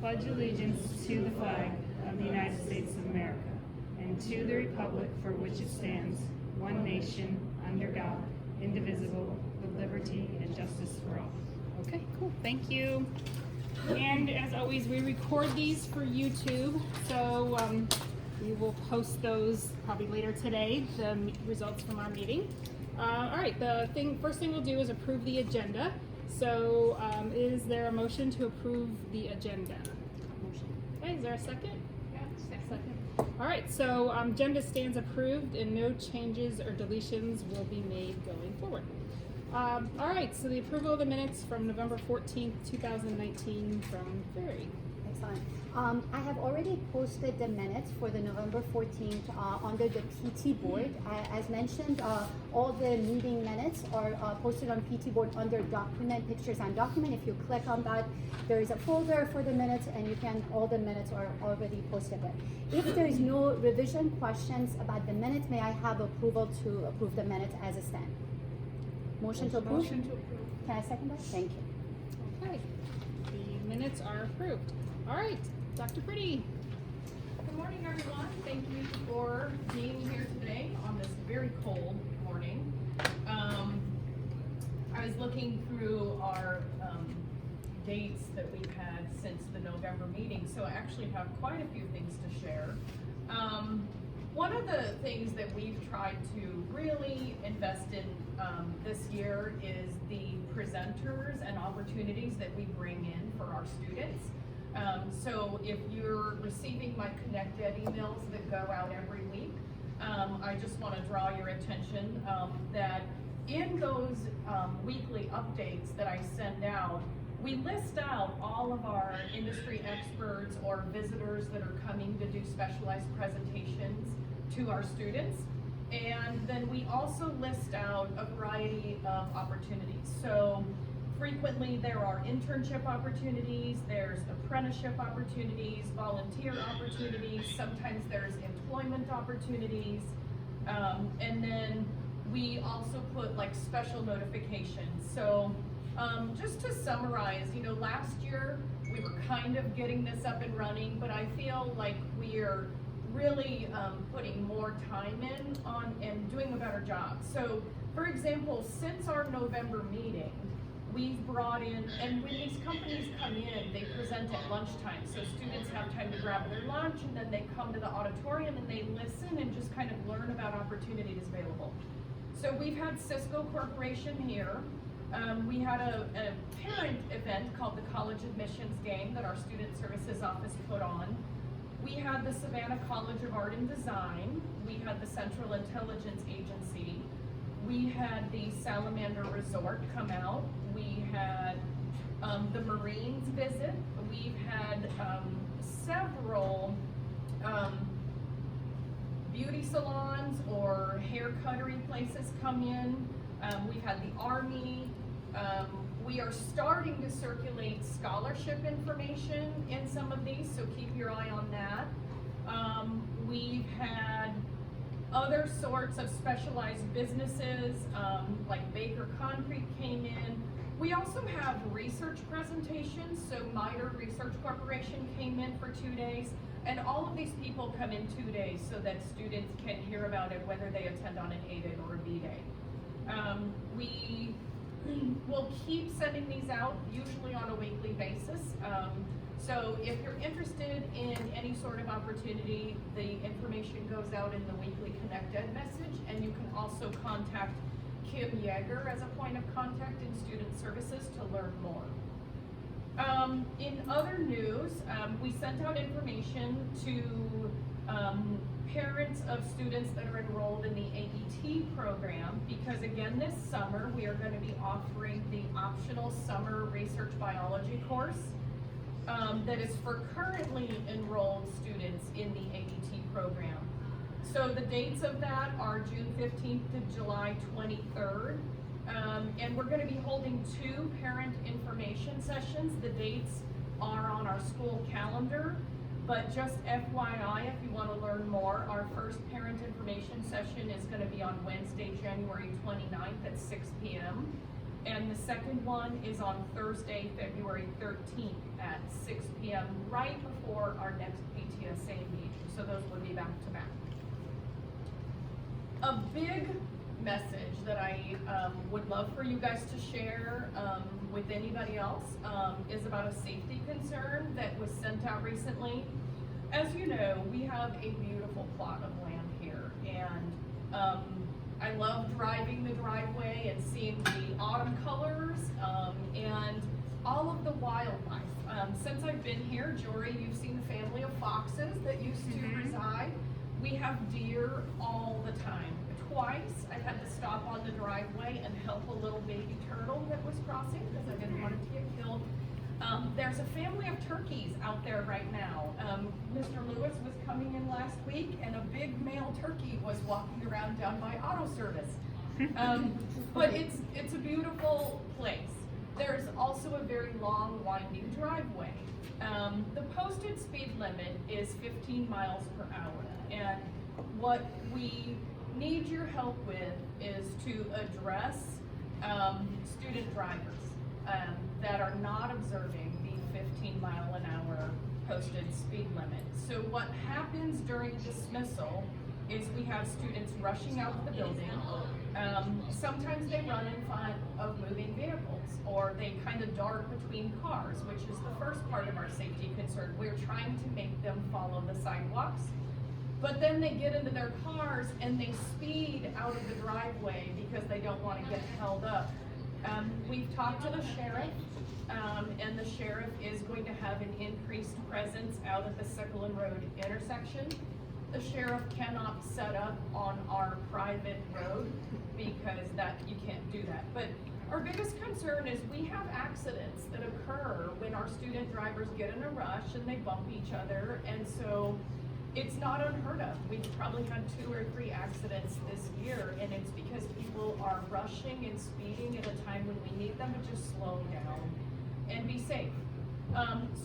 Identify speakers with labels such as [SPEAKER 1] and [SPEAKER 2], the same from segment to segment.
[SPEAKER 1] pledge allegiance to the flag of the United States of America and to the republic for which it stands, one nation, under God, indivisible, with liberty and justice for all. Okay, cool. Thank you. And as always, we record these for YouTube, so we will post those probably later today, the results from our meeting. All right, first thing we'll do is approve the agenda. So is there a motion to approve the agenda? Motion. Okay, is there a second? Yeah, second. All right, so agenda stands approved and no changes or deletions will be made going forward. All right, so the approval of the minutes from November 14th, 2019 from Ferry.
[SPEAKER 2] Excellent. I have already posted the minutes for the November 14th under the PT board. As mentioned, all the meeting minutes are posted on PT board under document, pictures and document. If you click on that, there is a folder for the minutes and all the minutes are already posted there. If there is no revision questions about the minutes, may I have approval to approve the minutes as a stand? Motion to approve?
[SPEAKER 1] Motion to approve.
[SPEAKER 2] Can I second that? Thank you.
[SPEAKER 1] Okay, the minutes are approved. All right, Dr. Pretty.
[SPEAKER 3] Good morning, everyone. Thank you for being here today on this very cold morning. I was looking through our dates that we've had since the November meeting, so I actually have quite a few things to share. One of the things that we've tried to really invest in this year is the presenters and opportunities that we bring in for our students. So if you're receiving my Connect Ed emails that go out every week, I just want to draw your attention that in those weekly updates that I send out, we list out all of our industry experts or visitors that are coming to do specialized presentations to our students. And then we also list out a variety of opportunities. So frequently there are internship opportunities, there's apprenticeship opportunities, volunteer opportunities, sometimes there's employment opportunities, and then we also put like special notifications. So just to summarize, last year we were kind of getting this up and running, but I feel like we're really putting more time in on and doing a better job. So for example, since our November meeting, we've brought in, and when these companies come in, they present at lunchtime. So students have time to grab their lunch and then they come to the auditorium and they listen and just kind of learn about opportunities available. So we've had Cisco Corporation here. We had a parent event called the College Admissions Game that our Student Services Office put on. We had the Savannah College of Art and Design. We had the Central Intelligence Agency. We had the Salamander Resort come out. We had the Marines visit. We've had several beauty salons or hair cuttery places come in. We've had the Army. We are starting to circulate scholarship information in some of these, so keep your eye on that. We've had other sorts of specialized businesses, like Baker Concrete came in. We also have research presentations, so MITRE Research Corporation came in for 2 days, and all of these people come in 2 days so that students can hear about it whether they attend on an A day or a B day. We will keep sending these out, usually on a weekly basis. So if you're interested in any sort of opportunity, the information goes out in the weekly Connect Ed message, and you can also contact Kim Yeager as a point of contact in Student Services to learn more. In other news, we sent out information to parents of students that are enrolled in the AET program, because again this summer we are going to be offering the optional summer research biology course that is for currently enrolled students in the AET program. So the dates of that are June 15th to July 23rd, and we're going to be holding 2 parent information sessions. The dates are on our school calendar. But just FYI, if you want to learn more, our first parent information session is going to be on Wednesday, January 29th at 6 p.m. And the second one is on Thursday, February 13th at 6 p.m. right before our next PTSA meeting. So those will be back to back. A big message that I would love for you guys to share with anybody else is about a safety concern that was sent out recently. As you know, we have a beautiful plot of land here, and I love driving the driveway and seeing the autumn colors and all of the wildlife. Since I've been here, Jory, you've seen the family of foxes that used to reside. We have deer all the time. Twice, I had to stop on the driveway and help a little baby turtle that was crossing because I didn't want it to get killed. There's a family of turkeys out there right now. Mr. Lewis was coming in last week and a big male turkey was walking around down by auto service. But it's a beautiful place. There's also a very long winding driveway. The posted speed limit is 15 miles per hour. And what we need your help with is to address student drivers that are not observing the 15-mile-an-hour posted speed limit. So what happens during dismissal is we have students rushing out of the building. Sometimes they run in front of moving vehicles, or they kind of dart between cars, which is the first part of our safety concern. We're trying to make them follow the sidewalks. But then they get into their cars and they speed out of the driveway because they don't want to get held up. We've talked to the sheriff, and the sheriff is going to have an increased presence out at the Sickle Road intersection. The sheriff cannot set up on our private road because you can't do that. But our biggest concern is we have accidents that occur when our student drivers get in a rush and they bump each other, and so it's not unheard of. We've probably had 2 or 3 accidents this year, and it's because people are rushing and speeding at a time when we need them to just slow down and be safe.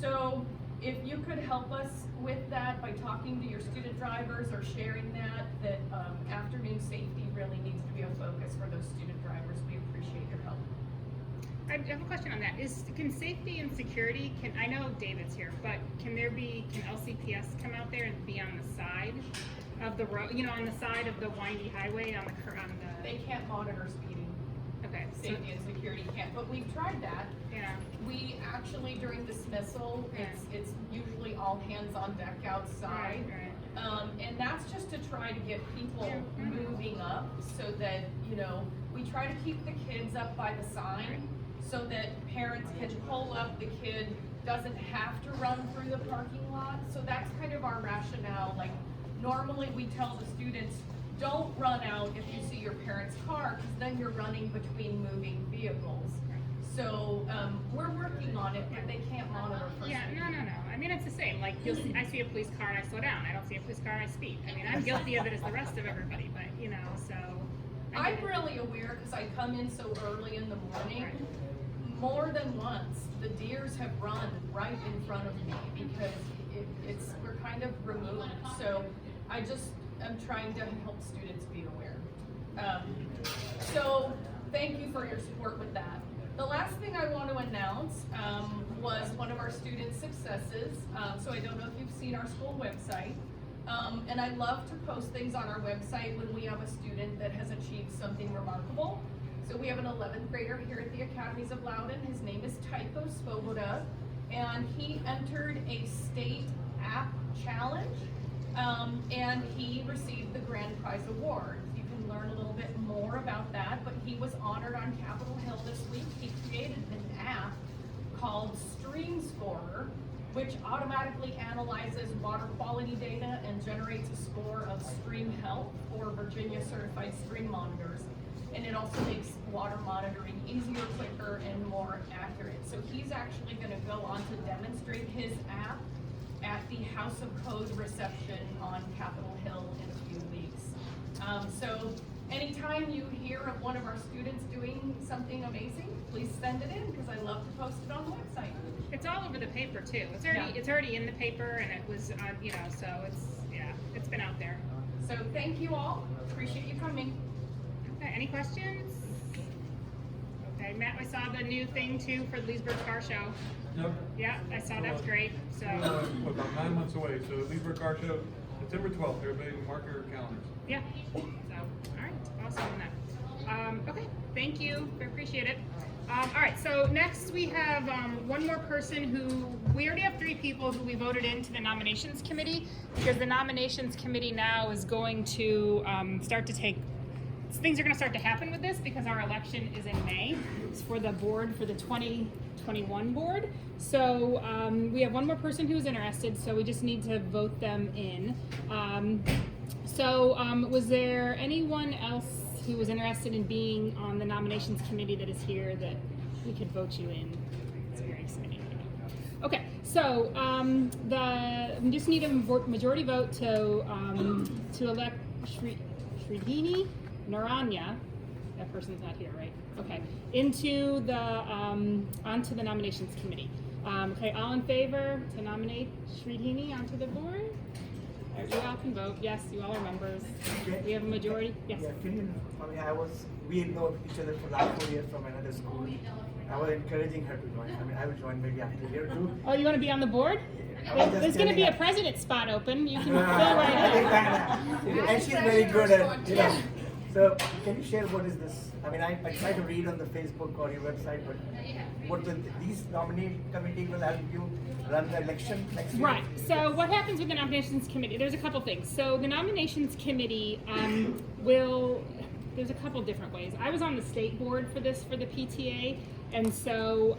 [SPEAKER 3] So if you could help us with that by talking to your student drivers or sharing that afternoon safety really needs to be a focus for those student drivers. We appreciate your help.
[SPEAKER 1] I have a question on that. Can safety and security, I know David's here, but can LCPS come out there and be on the side of the road, on the side of the windy highway on the
[SPEAKER 3] They can't monitor speeding.
[SPEAKER 1] Okay.
[SPEAKER 3] Safety and security can't, but we've tried that.
[SPEAKER 1] Yeah.
[SPEAKER 3] We actually, during dismissal, it's usually all hands on deck outside.
[SPEAKER 1] Right.
[SPEAKER 3] And that's just to try to get people moving up so that, we try to keep the kids up by the sign so that parents can pull up, the kid doesn't have to run through the parking lot. So that's kind of our rationale. Like, normally we tell the students, don't run out if you see your parent's car, because then you're running between moving vehicles. So we're working on it, but they can't monitor for speed.
[SPEAKER 1] No. I mean, it's the same. Like, I see a police car and I slow down. I don't see a police car and I speed. I mean, I'm guilty of it as the rest of everybody, but so.
[SPEAKER 3] I'm really aware because I come in so early in the morning.
[SPEAKER 1] Right.
[SPEAKER 3] More than once, the deers have run right in front of me because we're kind of removed. So I'm trying to help students be aware. So thank you for your support with that. The last thing I want to announce was one of our student successes. So I don't know if you've seen our school website. And I love to post things on our website when we have a student that has achieved something remarkable. So we have an 11th grader here at the Academies of Loudoun. His name is Tycho Svoboda, and he entered a state app challenge, and he received the grand prize award. You can learn a little bit more about that, but he was honored on Capitol Hill this week. He created an app called Stream Scorer, which automatically analyzes water quality data and generates a score of stream health for Virginia certified stream monitors. And it also makes water monitoring easier, quicker, and more accurate. So he's actually going to go on to demonstrate his app at the House of Code reception on Capitol Hill in a few weeks. So anytime you hear of one of our students doing something amazing, please send it in because I love to post it on the website.
[SPEAKER 1] It's all over the paper too. It's already in the paper, and it was on, so it's been out there.
[SPEAKER 3] So thank you all. Appreciate you coming.
[SPEAKER 1] Okay, any questions? Okay, Matt, I saw the new thing too for the Leesburg Car Show.
[SPEAKER 4] Yep.
[SPEAKER 1] Yeah, I saw that's great. So
[SPEAKER 4] About 9 months away, so Leesburg Car Show, September 12th, everybody mark your calendars.
[SPEAKER 1] yeah. So all right, awesome on that. Okay, thank you. I appreciate it. All right, so next we have one more person who, we already have 3 people who we voted into the nominations committee, because the nominations committee now is going to start to take, things are going to start to happen with this because our election is in May. It's for the board, for the 2021 board. So we have one more person who's interested, so we just need to vote them in. Was there anyone else who was interested in being on the nominations committee that is here that we could vote you in? It's very exciting. Okay, so we just need a majority vote to elect Sridhini Naranya. That person's not here, right? Okay, into the onto the nominations committee. Okay, all in favor to nominate Sridhini onto the board? You all can vote. Yes, you all are members. We have a majority. Yes.
[SPEAKER 5] Yeah, can you, we know each other for last 4 years from another school. I was encouraging her to join. I will join maybe after a year or 2.
[SPEAKER 1] Oh, you want to be on the board? There's going to be a president spot open. You can fill right in.
[SPEAKER 5] And she's very good at, So can you share what is this? I try to read on the Facebook or your website, but what will these nomination committee will help you run the election next year?
[SPEAKER 1] Right. So what happens with the nominations committee? There's a couple things. So the nominations committee there's a couple different ways. I was on the state board for this, for the PTA, and so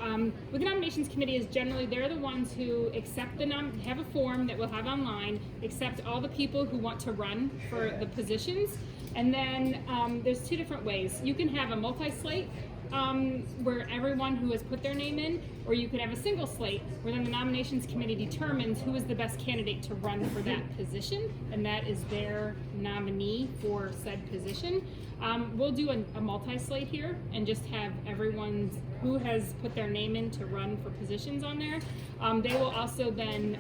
[SPEAKER 1] with the nominations committee is generally they're the ones who accept have a form that we'll have online, accept all the people who want to run for the positions, and then there's 2 different ways. You can have a multi-slate where everyone who has put their name in, or you could have a single slate where then the nominations committee determines who is the best candidate to run for that position, and that is their nominee for said position. We'll do a multi-slate here and just have everyone who has put their name in to run for positions on there. They will also then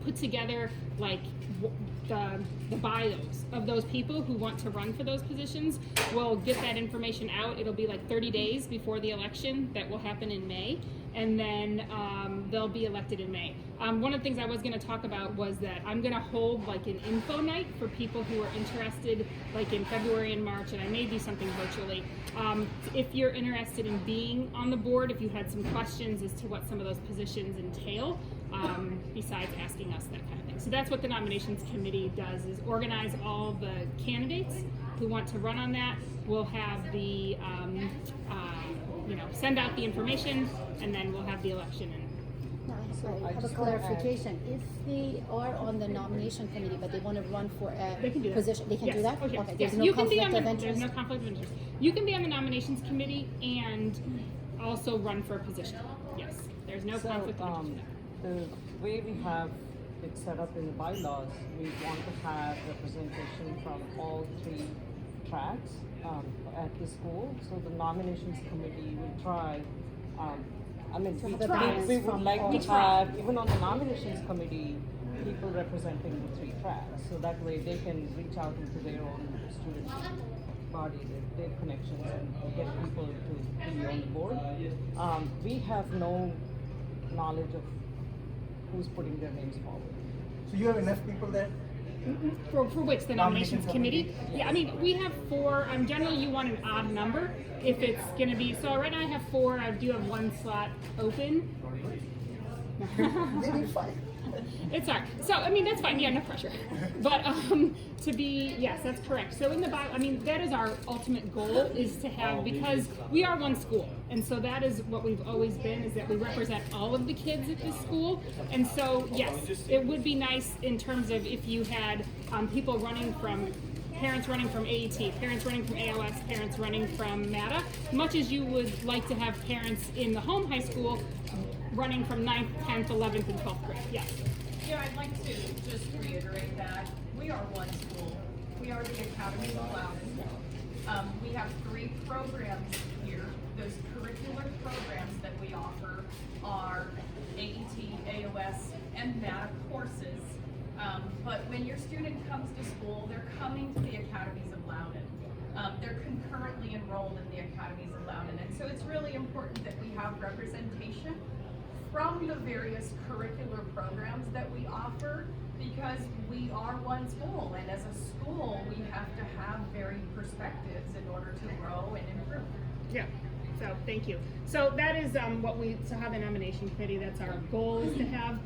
[SPEAKER 1] put together like the bios of those people who want to run for those positions. We'll get that information out. It'll be like 30 days before the election that will happen in May, and then they'll be elected in May. One of the things I was going to talk about was that I'm going to hold like an info night for people who are interested, like in February and March, and I may do something virtually. If you're interested in being on the board, if you had some questions as to what some of those positions entail, besides asking us that kind of thing. So that's what the nominations committee does, is organize all the candidates who want to run on that. We'll have the, send out the information, and then we'll have the election.
[SPEAKER 2] I have a clarification. If they are on the nomination committee, but they want to run for a position, they can do that?
[SPEAKER 1] Okay.
[SPEAKER 2] Okay,
[SPEAKER 1] Yes.
[SPEAKER 2] there's no
[SPEAKER 1] You can be
[SPEAKER 2] conflict
[SPEAKER 1] on
[SPEAKER 2] of
[SPEAKER 1] there's
[SPEAKER 2] interest?
[SPEAKER 1] no conflict of interest. You can be on the nominations committee and also run for a position. Yes, there's no conflict of interest.
[SPEAKER 6] The way we have it set up in the bylaws, we want to have representation from all 3 tracks at the school. So the nominations committee will try. We would like to have, even on the nominations committee, people representing the 3 tracks. So that way they can reach out into their own student body, their connections, and get people to be on the board. We have no knowledge of who's putting their names forward.
[SPEAKER 5] So you have enough people there?
[SPEAKER 1] For which, the nominations
[SPEAKER 5] Nominations
[SPEAKER 1] committee?
[SPEAKER 5] committee?
[SPEAKER 1] Yeah, I mean, we have 4, generally you want an odd number if it's gonna be, so right now I have 4, I do have 1 slot open.
[SPEAKER 5] Maybe 5.
[SPEAKER 1] It's all right. So, I mean, that's fine. Yeah, no pressure. But yes, that's correct. So in the Bible, I mean, that is our ultimate goal, is to have, because we are one school. And so that is what we've always been, is that we represent all of the kids at this school. And so, yes, it would be nice in terms of if you had people running from, parents running from AET, parents running from ALS, parents running from MATA, much as you would like to have parents in the home high school running from 9th, 10th, 11th, and 12th grade. Yes.
[SPEAKER 3] Yeah, I'd like to just reiterate that we are one school. We are the Academies of Loudoun. We have 3 programs here. Those curricular programs that we offer are AET, AOS, and MATA courses. But when your student comes to school, they're coming to the Academies of Loudoun. They're concurrently enrolled in the Academies of Loudoun, and so it's really important that we have representation from the various curricular programs that we offer, because we are one school, and as a school, we have to have varied perspectives in order to grow and improve.
[SPEAKER 1] Yeah, so thank you. So that is so have a nomination committee, that's our goal, is to have,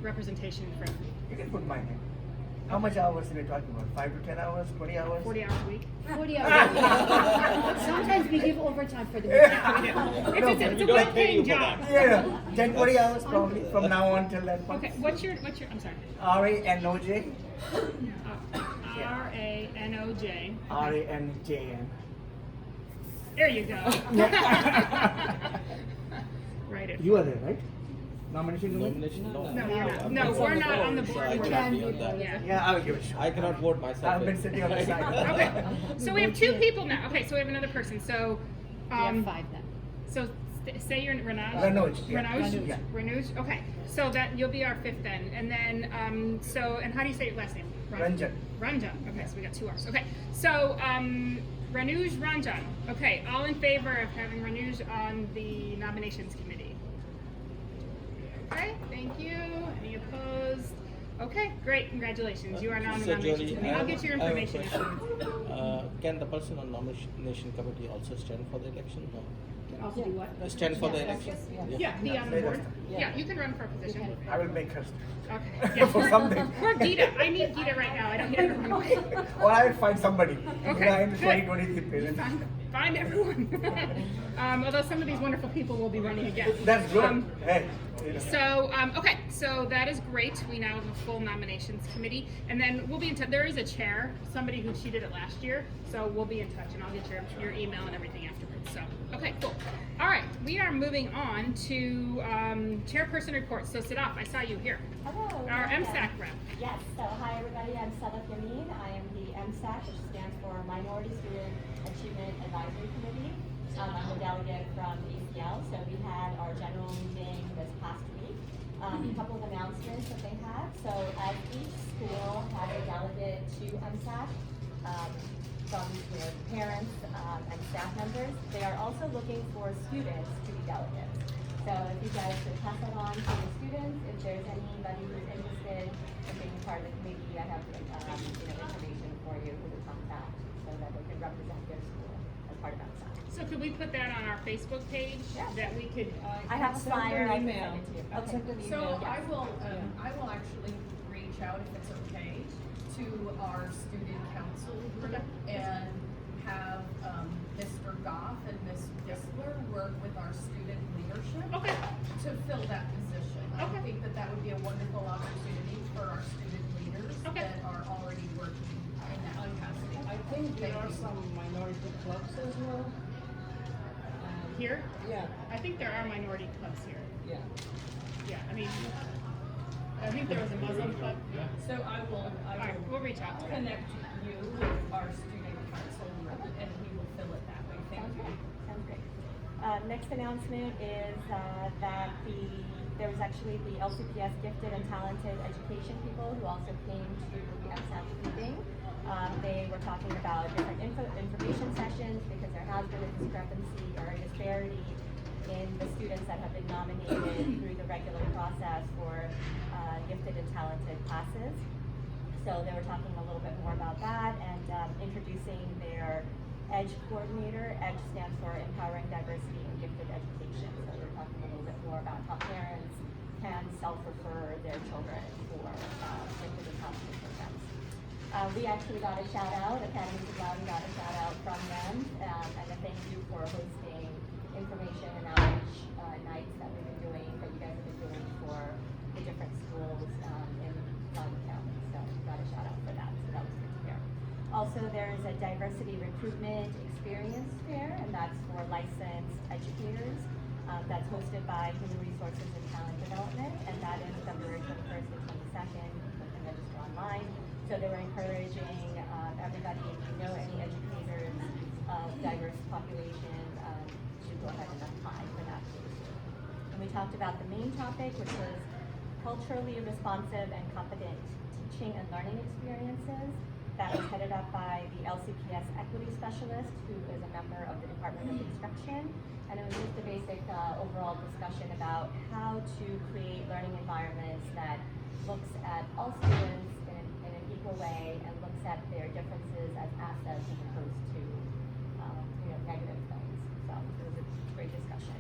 [SPEAKER 1] representation for
[SPEAKER 5] You can put mine in. How much hours are we talking about? 5 to 10 hours, 20 hours?
[SPEAKER 1] 40 hours a week.
[SPEAKER 2] 40 hours. Sometimes we give overtime for the meeting.
[SPEAKER 1] Yeah, we do. It's a
[SPEAKER 7] We don't pay
[SPEAKER 1] well-paying
[SPEAKER 7] you for
[SPEAKER 1] job.
[SPEAKER 7] that.
[SPEAKER 5] Yeah, 10, 20 hours probably from now on till that point.
[SPEAKER 1] Okay, what's your, I'm sorry.
[SPEAKER 5] R-A-N-O-J.
[SPEAKER 1] R-A-N-O-J.
[SPEAKER 5] R-A-N-J-N.
[SPEAKER 1] There you go. Write it.
[SPEAKER 5] You are there, right? Nomination committee?
[SPEAKER 7] Nomination? No.
[SPEAKER 1] No, you're not.
[SPEAKER 7] I'm
[SPEAKER 1] No,
[SPEAKER 7] on
[SPEAKER 1] we're
[SPEAKER 7] the
[SPEAKER 1] not on the
[SPEAKER 7] board,
[SPEAKER 1] board.
[SPEAKER 7] so I
[SPEAKER 1] We're
[SPEAKER 7] cannot
[SPEAKER 2] not.
[SPEAKER 7] be on that.
[SPEAKER 1] Yeah.
[SPEAKER 5] Yeah, I'll give it a shot.
[SPEAKER 7] I cannot vote myself.
[SPEAKER 5] I've been
[SPEAKER 7] in.
[SPEAKER 5] sitting on the side.
[SPEAKER 1] Okay, so we have 2 people now. Okay, so we have another person. So,
[SPEAKER 2] We have 5 then.
[SPEAKER 1] So say you're Ranaj.
[SPEAKER 5] Ranoj, yeah.
[SPEAKER 1] Ranoj.
[SPEAKER 5] Yeah.
[SPEAKER 1] Ranoj. Okay, so that you'll be our 5th then, and then and how do you say your last name?
[SPEAKER 5] Ranjan.
[SPEAKER 1] Ranjan. Okay, so we got 2 R's. Okay, so Ranuj Ranjan. Okay, all in favor of having Ranuj on the nominations committee? Okay, thank you. Any opposed? Okay, great. Congratulations. You are now on the
[SPEAKER 7] So,
[SPEAKER 1] nominations
[SPEAKER 7] Jody,
[SPEAKER 1] committee. I'll get your
[SPEAKER 7] I have a
[SPEAKER 1] information.
[SPEAKER 7] question. Can the person on nomination committee also stand for the election? No.
[SPEAKER 1] Also do what?
[SPEAKER 7] Stand for the election?
[SPEAKER 1] Yeah, be on the
[SPEAKER 5] Yeah.
[SPEAKER 1] board. Yeah, you can run for a position.
[SPEAKER 5] I will make her.
[SPEAKER 1] Okay. Yeah,
[SPEAKER 5] For something.
[SPEAKER 1] We're Gita. I need Gita right now. I don't need everyone.
[SPEAKER 5] Or I will find somebody.
[SPEAKER 1] Okay,
[SPEAKER 5] I'm
[SPEAKER 1] good.
[SPEAKER 5] 2023 president.
[SPEAKER 1] Find everyone. Although some of these wonderful people will be running again.
[SPEAKER 5] That's good.
[SPEAKER 1] Um,
[SPEAKER 5] Hey.
[SPEAKER 1] So, okay, so that is great. We now have a full nominations committee, and then we'll be in touch. There is a chair, somebody who cheated it last year, so we'll be in touch, and I'll get your email and everything afterwards. So, okay, cool. All right, we are moving on to chairperson reports. So, Sadaf, I saw you here.
[SPEAKER 8] Hello.
[SPEAKER 1] Our MSAC rep.
[SPEAKER 8] Yes, so hi everybody, I'm Sadaf Yamin. I am the MSAC, which stands for Minority Student Achievement Advisory Committee. I'm a delegate from ACL, so we had our general meeting this past week. A couple of announcements that they had. So as each school has a delegate to MSAC, from parents and staff members, they are also looking for students to be delegates. So if you guys could pass that on to the students, if there's anybody who's interested in being part of the committee, I have information for you who to contact so that they can represent their school as part of MSAC.
[SPEAKER 1] So, could we put that on our Facebook page
[SPEAKER 8] Yeah.
[SPEAKER 1] that we could?
[SPEAKER 8] I have a
[SPEAKER 6] Send an
[SPEAKER 8] flyer, I can
[SPEAKER 6] email.
[SPEAKER 8] send it to you.
[SPEAKER 6] I'll send an
[SPEAKER 3] So
[SPEAKER 6] email.
[SPEAKER 3] I will actually reach out, if it's okay, to our student council group and have Mr. Goff and Ms. Disler work with our student leadership
[SPEAKER 1] Okay.
[SPEAKER 3] to fill that position. I
[SPEAKER 1] Okay.
[SPEAKER 3] think that would be a wonderful opportunity for our student leaders
[SPEAKER 1] Okay.
[SPEAKER 3] that are already working in that capacity.
[SPEAKER 6] I think there
[SPEAKER 3] Thank
[SPEAKER 6] are
[SPEAKER 3] you.
[SPEAKER 6] some minority clubs as well.
[SPEAKER 1] Here?
[SPEAKER 6] Yeah,
[SPEAKER 1] I think there are minority clubs here.
[SPEAKER 6] yeah.
[SPEAKER 1] Yeah, I think there was a Muslim club.
[SPEAKER 3] So I will
[SPEAKER 1] All right, we'll reach out.
[SPEAKER 3] connect you with our student council group and we will fill it that way. Thank
[SPEAKER 8] Sounds
[SPEAKER 3] you.
[SPEAKER 8] great. Sounds great. Next announcement is that there was actually the LCPS gifted and talented education people who also came to the MSAC meeting. They were talking about different information sessions because there has been a discrepancy or a disparity in the students that have been nominated through the regular process for gifted and talented classes. So they were talking a little bit more about that and introducing their EDGE coordinator. EDGE stands for Empowering Diversity in Gifted Education. So they're talking a little bit more about how parents can self-refer their children for gifted and talented programs. We actually got a shout out, Academies of Loudoun got a shout out from them, and a thank you for hosting information and outreach nights that we've been doing, that you guys have been doing for the different schools in Loudoun County. So we got a shout out for that, so that was good to hear. Also, there's a diversity recruitment experience fair, and that's for licensed educators. That's hosted by Human Resources and Talent Development, and that is February 21st and 22nd. You can register online. So they were encouraging everybody, if you know any educators of diverse population, to go ahead and apply for that. And we talked about the main topic, which was culturally responsive and competent teaching and learning experiences. that is headed up by the LCPS Equity Specialist, who is a member of the Department of Instruction. And it was just a basic overall discussion about how to create learning environments that looks at all students in an equal way and looks at their differences as assets as opposed to negative things. So it was a great discussion.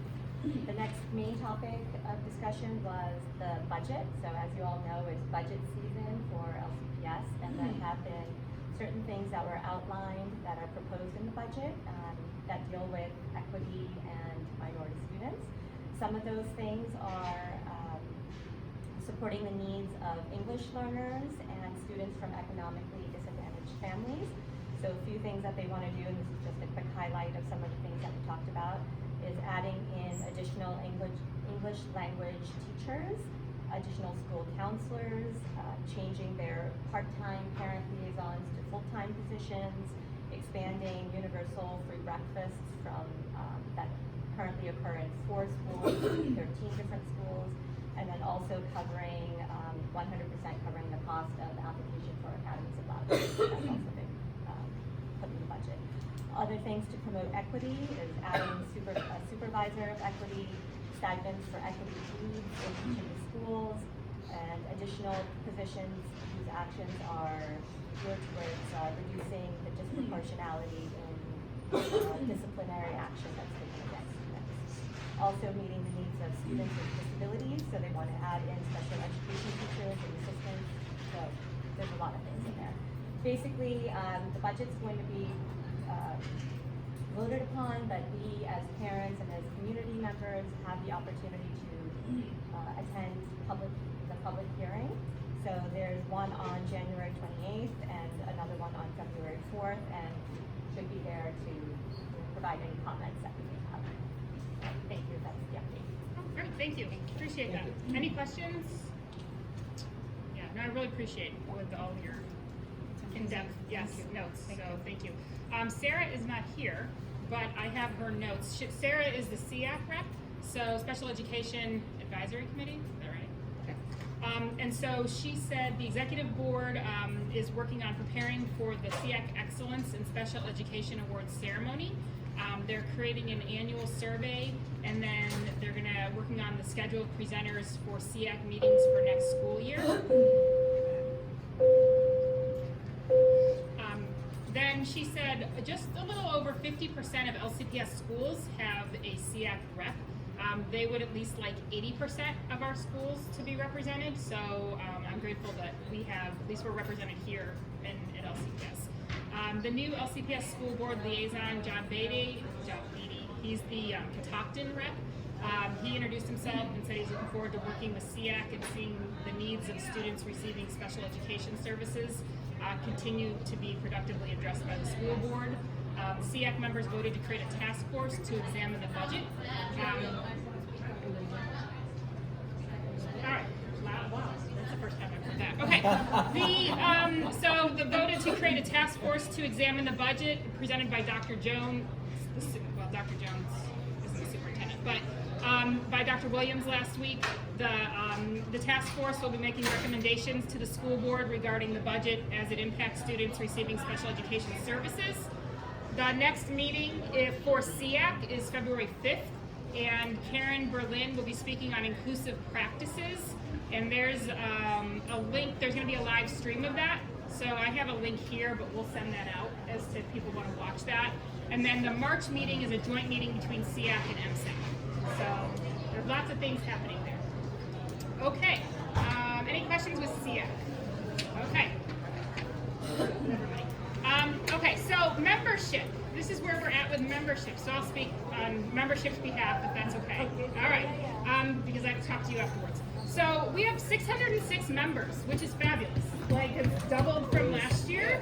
[SPEAKER 8] The next main topic of discussion was the budget. So as you all know, it's budget season for LCPS, and there have been certain things that were outlined that are proposed in the budget that deal with equity and minority students. Some of those things are supporting the needs of English learners and students from economically disadvantaged families. So a few things that they want to do, and this is just a quick highlight of some of the things that we talked about, is adding in additional English language teachers, additional school counselors, changing their part-time parent liaisons to full-time positions, expanding universal free breakfasts from that currently occur in 4 schools, 13 different schools, and then also covering 100% covering the cost of the application for Academies of Loudoun. That's also been put in the budget. Other things to promote equity is adding a supervisor of equity, stipends for equity leads in each of the schools, and additional positions whose actions are geared towards reducing the disproportionality in disciplinary action that's taken against students. Also meeting the needs of students with disabilities, so they want to add in special education teachers and assistants. So there's a lot of things in there. Basically, the budget's going to be voted upon, but we as parents and as community members have the opportunity to attend the public hearing. So there's one on January 28th and another one on February 4th, and should be there to provide any comments that we may have. Thank you, that's the update.
[SPEAKER 1] Oh, great, thank you. Appreciate that. Any questions? Yeah, no, I really appreciate with all your in-depth, notes, so thank you. Sarah is not here, but I have her notes. Sarah is the SEAC rep, so Special Education Advisory Committee, is that right? Okay. And so she said the executive board is working on preparing for the SEAC Excellence in Special Education Awards ceremony. They're creating an annual survey, and then they're working on the schedule of presenters for SEAC meetings for next school year. Then she said just a little over 50% of LCPS schools have a SEAC rep. They would at least like 80% of our schools to be represented, so I'm grateful that at least we're represented here at LCPS. The new LCPS school board liaison, John Beatty, he's the Catoctin rep. He introduced himself and said he's looking forward to working with SEAC and seeing the needs of students receiving special education services continue to be productively addressed by the school board. SEAC members voted to create a task force to examine the budget. All right. Wow, that's the first time I've heard that. Okay. So the voted to create a task force to examine the budget, presented by Dr. Jones. Well, Dr. Jones isn't the superintendent, but by Dr. Williams last week. The task force will be making recommendations to the school board regarding the budget as it impacts students receiving special education services. The next meeting for SEAC is February 5th, and Karen Berlin will be speaking on inclusive practices. And there's a link, there's going to be a live stream of that. So I have a link here, but we'll send that out as to if people want to watch that. And then the March meeting is a joint meeting between SEAC and MSAC. So there's lots of things happening there. Okay, any questions with SEAC? Okay. Okay, so membership. This is where we're at with membership. So I'll speak on membership's behalf, if that's okay. All right, because I have to talk to you afterwards. So we have 606 members, which is fabulous. Like, it's doubled from last year.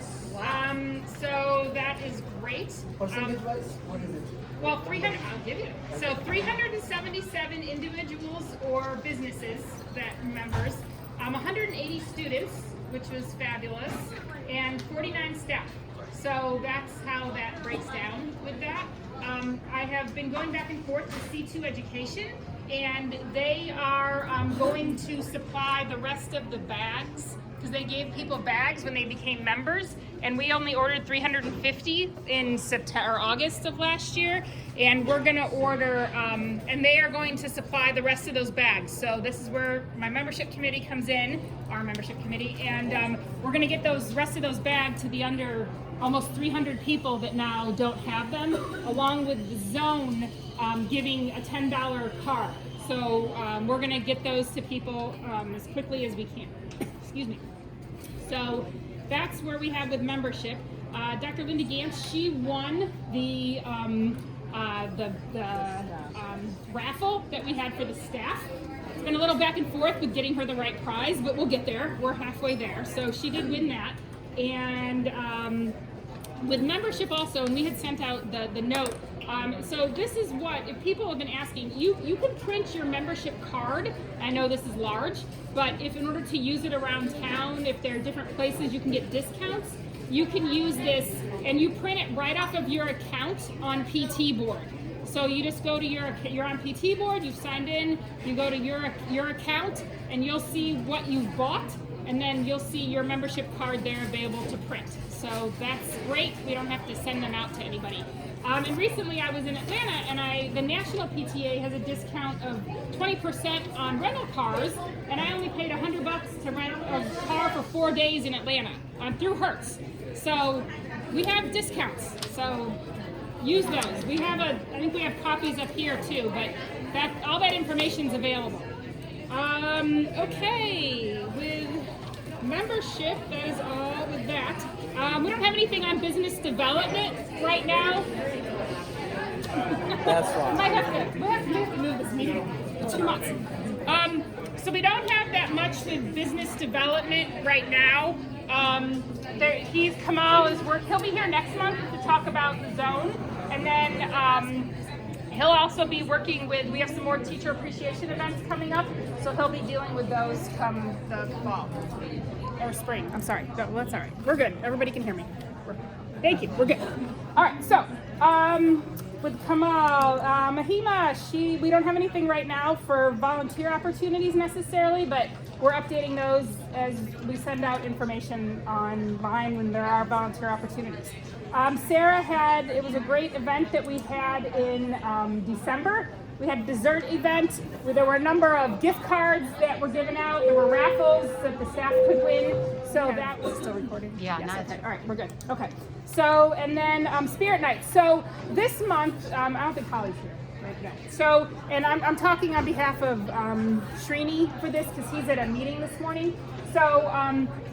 [SPEAKER 1] So that is great.
[SPEAKER 5] Percentage-wise, what is it?
[SPEAKER 1] Well, 300, I'll give you. So 377 individuals or businesses members, 180 students, which was fabulous, and 49 staff. So that's how that breaks down with that. I have been going back and forth to C2 Education, and they are going to supply the rest of the bags, because they gave people bags when they became members, and we only ordered 350 in September or August of last year, and we're going to order, and they are going to supply the rest of those bags. So this is where my membership committee comes in, our membership committee, and we're going to get those rest of those bags to the under almost 300 people that now don't have them, along with the zone giving a $10 card. So we're going to get those to people as quickly as we can. Excuse me. So that's where we have with membership. Dr. Linda Gantz, she won the raffle that we had for the staff. It's been a little back and forth with getting her the right prize, but we'll get there. We're halfway there. So she did win that. And with membership also, and we had sent out the note. So this is what, if people have been asking, you can print your membership card. I know this is large, but if in order to use it around town, if there are different places you can get discounts, you can use this and you print it right off of your account on PT Board. So you just go to you're on PT Board, you've signed in, you go to your account, and you'll see what you've bought, and then you'll see your membership card there available to print. So that's great. We don't have to send them out to anybody. And recently I was in Atlanta, and the National PTA has a discount of 20% on rental cars, and I only paid $100 to rent a car for 4 days in Atlanta through Hertz. So we have discounts. So use those. We have I think we have copies up here too, but all that information is available. Okay, with membership, that is all with that. We don't have anything on business development right now.
[SPEAKER 7] That's why.
[SPEAKER 1] We have to move this meeting 2 months. So we don't have that much with business development right now. Kamal is he'll be here next month to talk about the zone, and then he'll also be working with, we have some more teacher appreciation events coming up, so he'll be dealing with those come the fall. Or spring, I'm sorry. No, that's all right. We're good. Everybody can hear me. Thank you. We're good. All right, so with Kamal, Mahima, we don't have anything right now for volunteer opportunities necessarily, but we're updating those as we send out information online when there are volunteer opportunities. Sarah it was a great event that we had in December. We had a dessert event where there were a number of gift cards that were given out. There were raffles that the staff could win. So that was still recording. Yeah, yes, okay. All right, we're good. Okay. So, and then Spirit Night. So this month, I don't think Holly's here right now. So, and I'm talking on behalf of Srini for this because he's at a meeting this morning. So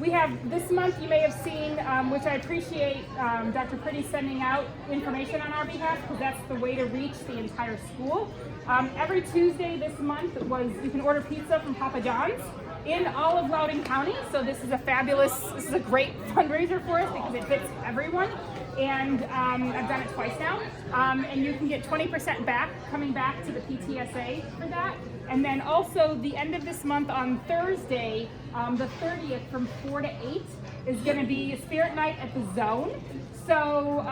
[SPEAKER 1] we have this month, you may have seen, which I appreciate Dr. Pretty sending out information on our behalf because that's the way to reach the entire school. Every Tuesday this month you can order pizza from Papa John's in all of Loudoun County. So this is a great fundraiser for us because it fits everyone. And I've done it twice now. And you can get 20% back coming back to the PTSA for that. And then also the end of this month on Thursday, the 30th from 4 to 8 is going to be a Spirit Night at the Zone. So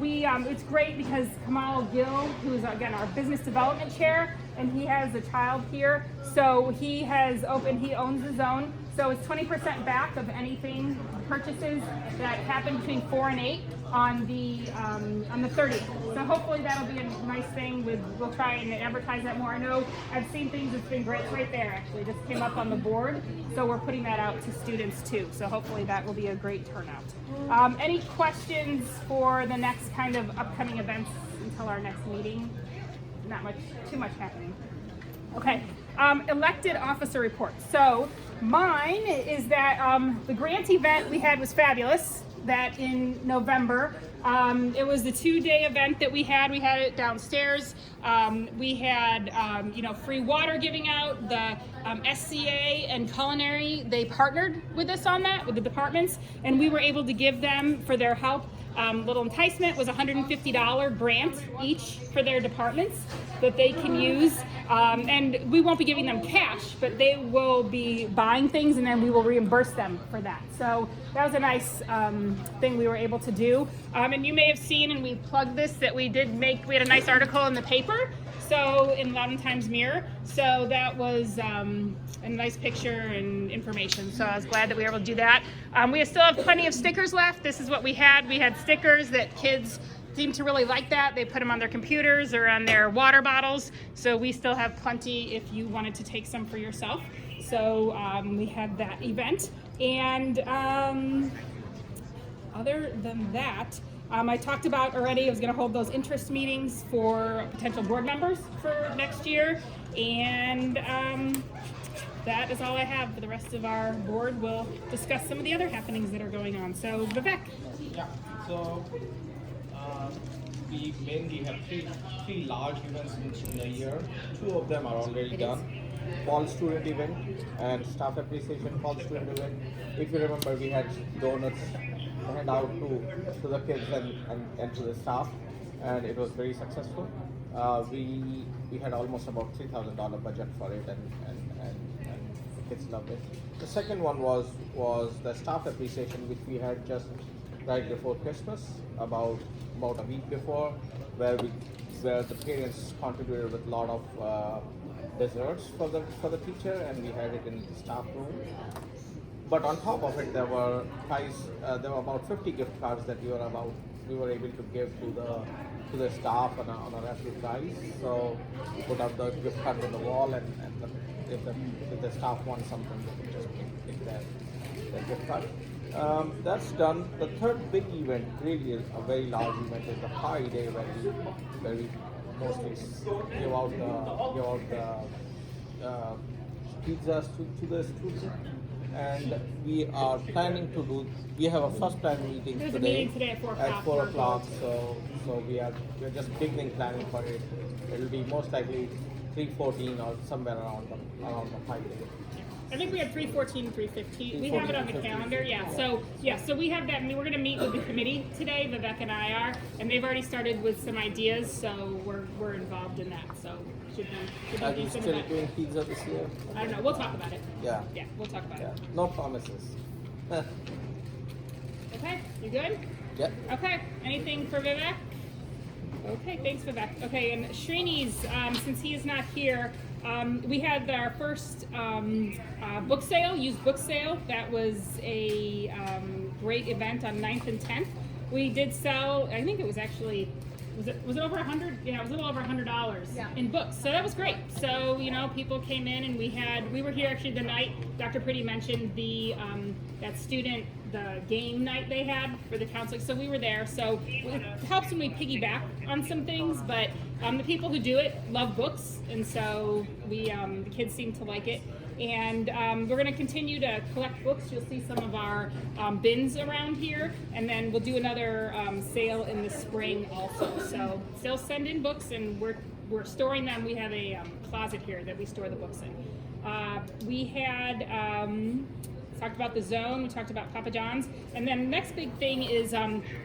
[SPEAKER 1] it's great because Kamal Gill, who is again our business development chair, and he has a child here, so he owns the Zone. So it's 20% back of anything purchases that happen between 4 and 8 on the 30th. So hopefully that'll be a nice thing. We'll try and advertise that more. I know I've seen things that's been great. It's right there actually. Just came up on the board. So we're putting that out to students too. So hopefully that will be a great turnout. Any questions for the next kind of upcoming events until our next meeting? Not too much happening. Okay. Elected officer report. So mine is that the grant event we had was fabulous. That in November, it was the 2-day event that we had. We had it downstairs. We had free water giving out. The SCA and culinary, they partnered with us on that, with the departments, and we were able to give them for their help little enticement was $150 grant each for their departments that they can use. And we won't be giving them cash, but they will be buying things and then we will reimburse them for that. So that was a nice thing we were able to do. And you may have seen, and we plugged this, that we had a nice article in the paper, so in Loudoun Times Mirror. So that was a nice picture and information. So I was glad that we were able to do that. We still have plenty of stickers left. This is what we had. We had stickers that kids seem to really like that. They put them on their computers or on their water bottles. So we still have plenty if you wanted to take some for yourself. So we had that event. And other than that, I talked about already, I was gonna hold those interest meetings for potential board members for next year. And that is all I have. For the rest of our board, we'll discuss some of the other happenings that are going on. So Vivek.
[SPEAKER 7] Yeah, so we mainly have three large events in a year. Two of them are already done. Fall student event and staff appreciation fall student event. If you remember, we had donuts hand out to the kids and to the staff, and it was very successful. We had almost about $3,000 budget for it, and the kids loved it. The second one was the staff appreciation, which we had just right before Christmas, about a week before, where the parents contributed with a lot of desserts for the teacher, and we had it in the staff room. But on top of it, there were about 50 gift cards that we were able to give to the staff on a raffle prize. So we put up the gift cards on the wall, and if the staff wants something, they can just pick their gift card. That's done. The third big event, really is a very large event, is the Pie Day, where we mostly give out the pizzas to the students. And we are planning to do. We have a first plan meeting
[SPEAKER 1] There's
[SPEAKER 7] today.
[SPEAKER 1] a meeting today at 4 o'clock.
[SPEAKER 7] At 4 o'clock. So we're just beginning planning for it. It'll be most likely 3:14 or somewhere around the 5 day.
[SPEAKER 1] I think we had 3:14 and 3:15. We
[SPEAKER 7] 3:14
[SPEAKER 1] have it on the
[SPEAKER 7] and 3:15.
[SPEAKER 1] calendar, yeah. So we have that, and we're going to meet with the committee today. Vivek and I are, and they've already started with some ideas. So we're involved in that. So should be
[SPEAKER 7] Are we
[SPEAKER 1] decent
[SPEAKER 7] still
[SPEAKER 1] event.
[SPEAKER 7] doing pizza this year?
[SPEAKER 1] I don't know. We'll talk about it.
[SPEAKER 7] Yeah.
[SPEAKER 1] Yeah, we'll talk about
[SPEAKER 7] Yeah.
[SPEAKER 1] it.
[SPEAKER 7] No promises.
[SPEAKER 1] Okay, you good?
[SPEAKER 7] Yep.
[SPEAKER 1] Okay. Anything for Vivek? Okay, thanks Vivek. Okay, and Srini's, since he is not here, we had our first book sale, used book sale. That was a great event on 9th and 10th. We did sell, I think it was actually, was it over 100? Yeah, it was a little over $100 in books. So that was great. So, people came in, and we were here actually the night Dr. Pretty mentioned that student, the game night they had for the counseling. So we were there. So it helps when we piggyback on some things, but the people who do it love books, and so the kids seem to like it. And we're going to continue to collect books. You'll see some of our bins around here, and then we'll do another sale in the spring also. So still send in books, and we're storing them. We have a closet here that we store the books in. We had talked about the zone. We talked about Papa John's, and then the next big thing is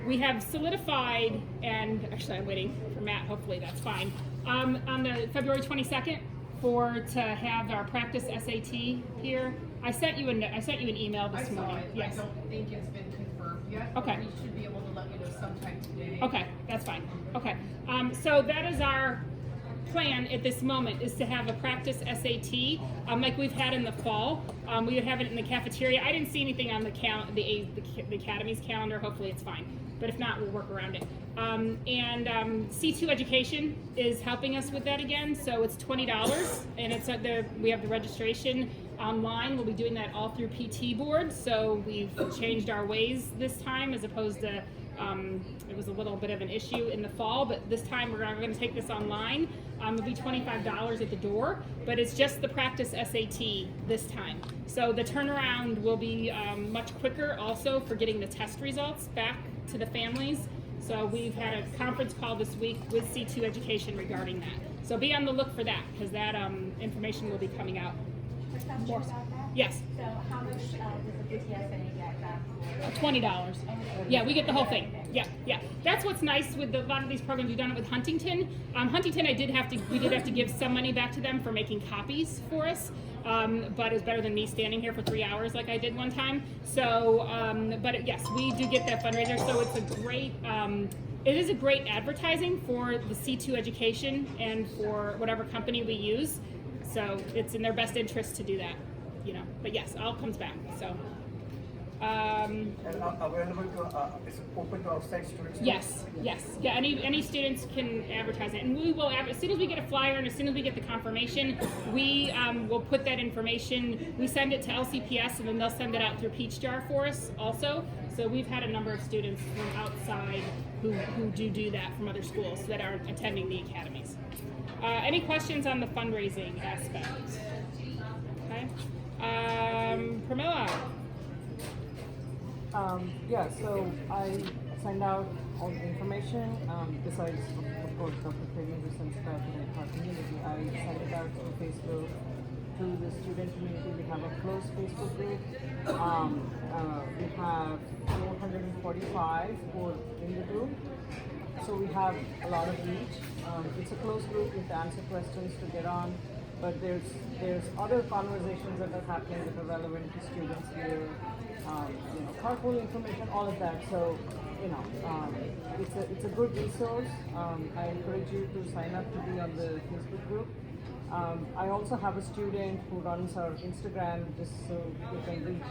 [SPEAKER 1] we have solidified. And actually, I'm waiting for Matt. Hopefully, that's fine. On the February 22nd. To have our practice SAT here. I sent you an email this morning. Yes.
[SPEAKER 3] I don't think it's been confirmed yet.
[SPEAKER 1] Okay.
[SPEAKER 3] We should be able to let you know sometime today.
[SPEAKER 1] Okay, that's fine. Okay. So that is our plan at this moment, is to have a practice SAT like we've had in the fall. We would have it in the cafeteria. I didn't see anything on the Academies calendar. Hopefully it's fine. But if not, we'll work around it. C2 Education is helping us with that again, so it's $20, and we have the registration online. We'll be doing that all through PT board, so we've changed our ways this time, as opposed to it was a little bit of an issue in the fall, but this time we're going to take this online. It'll be $25 at the door, but it's just the practice SAT this time. So the turnaround will be much quicker also for getting the test results back to the families. So we've had a conference call this week with C2 Education regarding that. So be on the look for that, because that information will be coming out
[SPEAKER 8] quick question about that?
[SPEAKER 1] Yes.
[SPEAKER 8] So how much does the PTSA get back for?
[SPEAKER 1] $20. Yeah, we get the whole thing. Yeah, yeah. That's what's nice with a lot of these programs. We've done it with Huntington. Huntington, we did have to give some money back to them for making copies for us. But it was better than me standing here for 3 hours like I did one time. So, yes, we do get that fundraiser. So it's a great, it is a great advertising for the C2 education and for whatever company we use. So it's in their best interest to do that, you know. But yes, all comes back. So.
[SPEAKER 5] And available to, it's open to outside students?
[SPEAKER 1] Yes, yes. Yeah, any students can advertise it. And we will, as soon as we get a flyer and as soon as we get the confirmation, we will put that information, we send it to LCPS and then they'll send it out through Peach Jar for us also. So we've had a number of students from outside who do that from other schools that are attending the academies. Any questions on the fundraising aspect? Okay. Pramila.
[SPEAKER 6] Yeah, so I send out all the information, besides, of course, Dr. Kramer who sends it out to the entire community. I send it out through Facebook, through the student community. We have a closed Facebook group. We have 445 who are in the group. So we have a lot of reach. It's a closed group. You have to answer questions to get on. But there's other conversations that are happening that are relevant to students here. Carpool information, all of that. So, it's a good resource. I encourage you to sign up to be on the Facebook group. I also have a student who runs our Instagram just so we can reach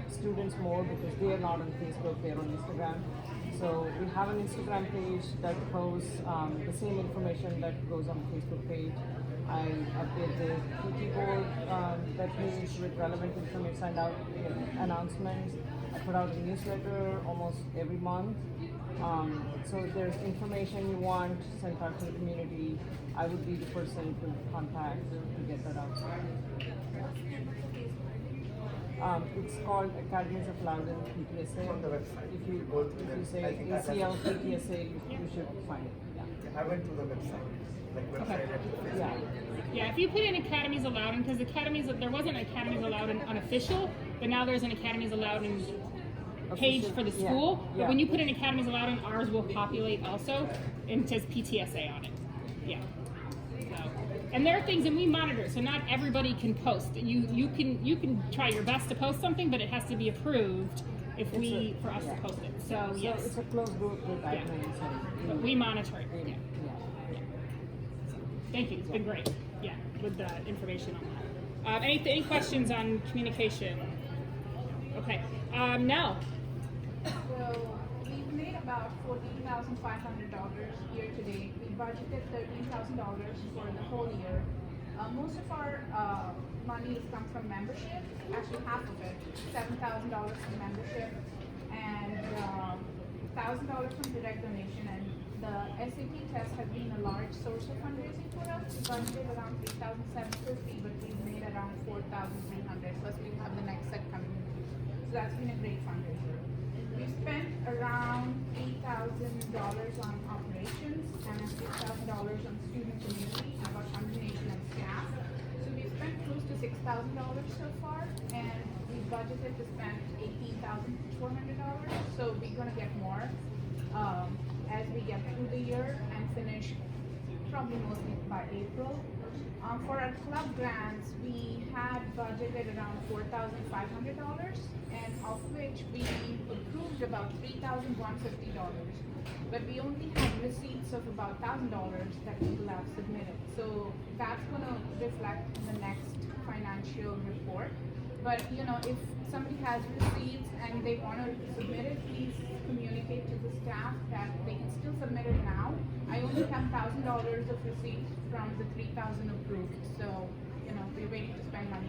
[SPEAKER 6] students more because they are not on Facebook, they are on Instagram. So we have an Instagram page that posts the same information that goes on the Facebook page. I update the PT board that page with relevant information, send out announcements. I put out a newsletter almost every month. So if there's information you want sent out to the community, I would be the person to contact to get that out. It's called Academies of Loudoun PTSA.
[SPEAKER 5] On the website.
[SPEAKER 6] If you
[SPEAKER 5] go through them,
[SPEAKER 6] say
[SPEAKER 5] I think I have
[SPEAKER 6] ACL
[SPEAKER 5] to-
[SPEAKER 6] PTSA, you should find it. Yeah.
[SPEAKER 5] I went to the website, like website and Facebook.
[SPEAKER 6] Yeah.
[SPEAKER 1] Yeah, if you put in Academies of Loudoun, because there wasn't Academies of Loudoun unofficial, but now there's an Academies of Loudoun page for the
[SPEAKER 6] Yeah,
[SPEAKER 1] school. But
[SPEAKER 6] yeah.
[SPEAKER 1] when you put in Academies of Loudoun, ours will populate also, and it says PTSA on it. Yeah. So, and there are things, and we monitor, so not everybody can post. You can try your best to post something, but it has to be approved for us to post it. So yes,
[SPEAKER 6] It's a closed group with admins and
[SPEAKER 1] but we monitor it. Yeah.
[SPEAKER 6] yeah.
[SPEAKER 1] Thank you. It's been great. Yeah, with the information on that. Any questions on communication? Okay. Nell.
[SPEAKER 9] So we've made about $14,500 year to date. We budgeted $13,000 for the whole year. Most of our money has come from membership. Actually, half of it, $7,000 from membership, and $1,000 from direct donation. And the SAT test has been a large source of fundraising for us. We budgeted around $3,750, but we've made around $4,300. Plus, we have the next set coming in. So that's been a great fundraiser. We spent around $8,000 on operations and $6,000 on student community, and about $180 on staff. So we spent close to $6,000 so far, and we budgeted to spend $18,400. So we're gonna get more as we get through the year and finish probably mostly by April. For our club grants, we had budgeted around $4,500, and of which we approved about $3,150. But we only have receipts of about $1,000 that people have submitted. So that's gonna reflect in the next financial report. But if somebody has receipts and they wanna submit it, please communicate to the staff that they can still submit it now. I only have $1,000 of receipts from the 3,000 approved, so we're waiting to spend money.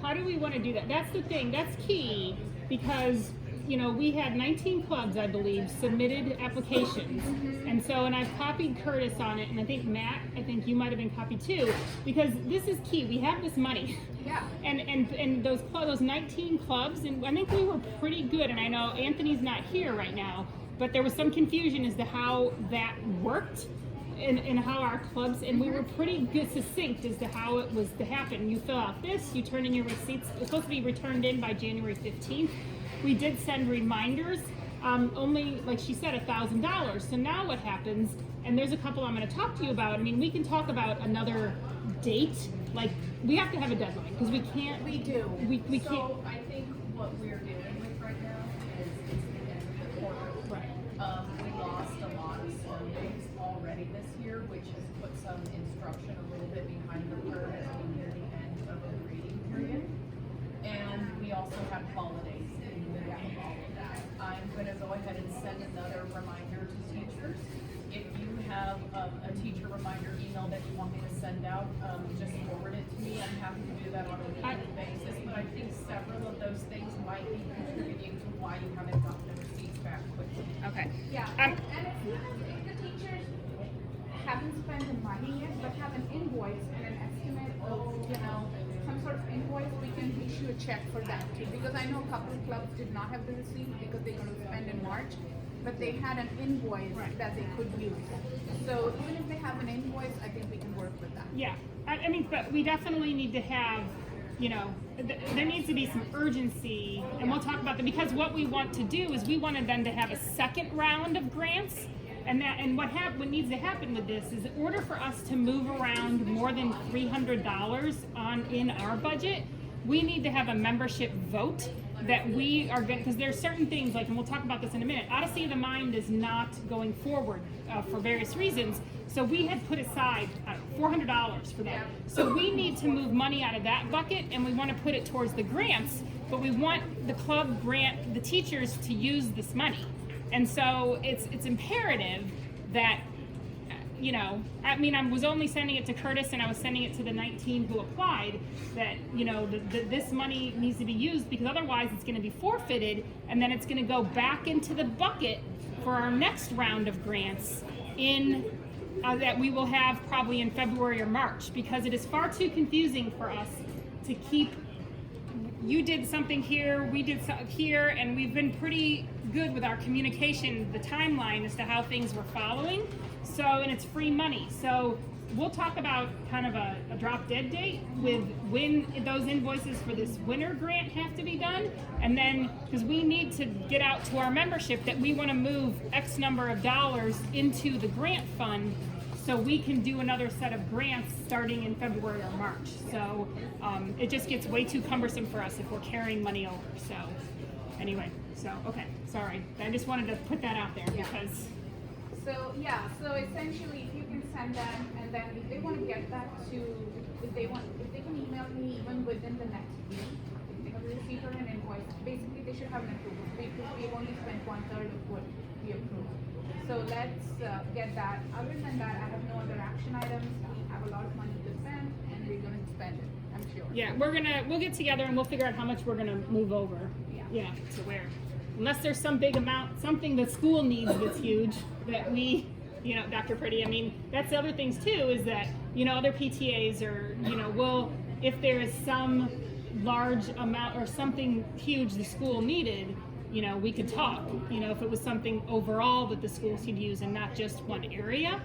[SPEAKER 1] How do we want to do that? That's the thing. That's key because we had 19 clubs, I believe, submitted applications, and I've copied Curtis on it, and I think Matt, you might have been copied too, because this is key. We have this money.
[SPEAKER 9] Yeah.
[SPEAKER 1] And those 19 clubs, and I think we were pretty good. And I know Anthony's not here right now, but there was some confusion as to how that worked. in how our clubs, and we were pretty good succinct as to how it was to happen. You fill out this, you turn in your receipts. It's supposed to be returned in by January 15th. We did send reminders, only, like she said, $1,000. So now what happens, and there's a couple I'm going to talk to you about. I mean, we can talk about another date. Like, we have to have a deadline, because we can't.
[SPEAKER 3] We do.
[SPEAKER 1] We can't.
[SPEAKER 3] So I think what we're dealing with right now is it's the end of the quarter.
[SPEAKER 1] Right.
[SPEAKER 3] We lost a lot of Sundays already this year, which has put some instruction a little bit behind the curve as we near the end of the grading period. And we also have holidays in the middle of all of that. I'm gonna go ahead and send another reminder to teachers. If you have a teacher reminder email that you want me to send out, just forward it to me. I'm happy to do that on a weekly basis, but I think several of those things might be contributing to why you haven't gotten the receipts back quickly.
[SPEAKER 1] Okay.
[SPEAKER 9] Yeah, and if the teachers haven't spent the money yet, but have an invoice and an estimate of, some sort of invoice, we can issue a check for that too. Because I know a couple of clubs did not have the receipt because they're going to spend in March, but they had an invoice that they could use. So even if they have an invoice, I think we can work with that.
[SPEAKER 1] Yeah, I mean, but we definitely need to have, there needs to be some urgency, and we'll talk about that, because what we want to do is we wanted then to have a second round of grants, and what needs to happen with this is, in order for us to move around more than $300 in our budget, we need to have a membership vote that we are going, because there's certain things, like, and we'll talk about this in a minute, Odyssey of the Mind is not going forward for various reasons, so we had put aside $400 for that. So we need to move money out of that bucket, and we want to put it towards the grants, but we want the club grant, the teachers, to use this money. And so it's imperative that, I mean, I was only sending it to Curtis, and I was sending it to the 19 who applied, that, this money needs to be used, because otherwise it's going to be forfeited, and then it's going to go back into the bucket for our next round of grants that we will have probably in February or March, because it is far too confusing for us to keep, you did something here, we did something here, and we've been pretty good with our communication, the timeline as to how things were following. So, and it's free money. So we'll talk about kind of a drop dead date with when those invoices for this winter grant have to be done. And then, because we need to get out to our membership that we want to move X number of dollars into the grant fund, so we can do another set of grants starting in February or March. So it just gets way too cumbersome for us if we're carrying money over. So anyway, okay, sorry. I just wanted to put that out there because.
[SPEAKER 9] So essentially, if you can send them, and then if they want to get that to, if they can email me even within the next week, if they have a receipt or an invoice, basically they should have an approval, because we've only spent 1/3 of what we approved. So let's get that. Other than that, I have no other action items. We have a lot of money to spend, and we're going to spend it, I'm sure.
[SPEAKER 1] Yeah, we'll get together and we'll figure out how much we're gonna move over. Yeah, to where. Unless there's some big amount, something the school needs that's huge, that we, Dr. Pretty, I mean, that's the other things too, is that, other PTAs or, if there is some large amount or something huge the school needed, we could talk, if it was something overall that the schools could use and not just one area.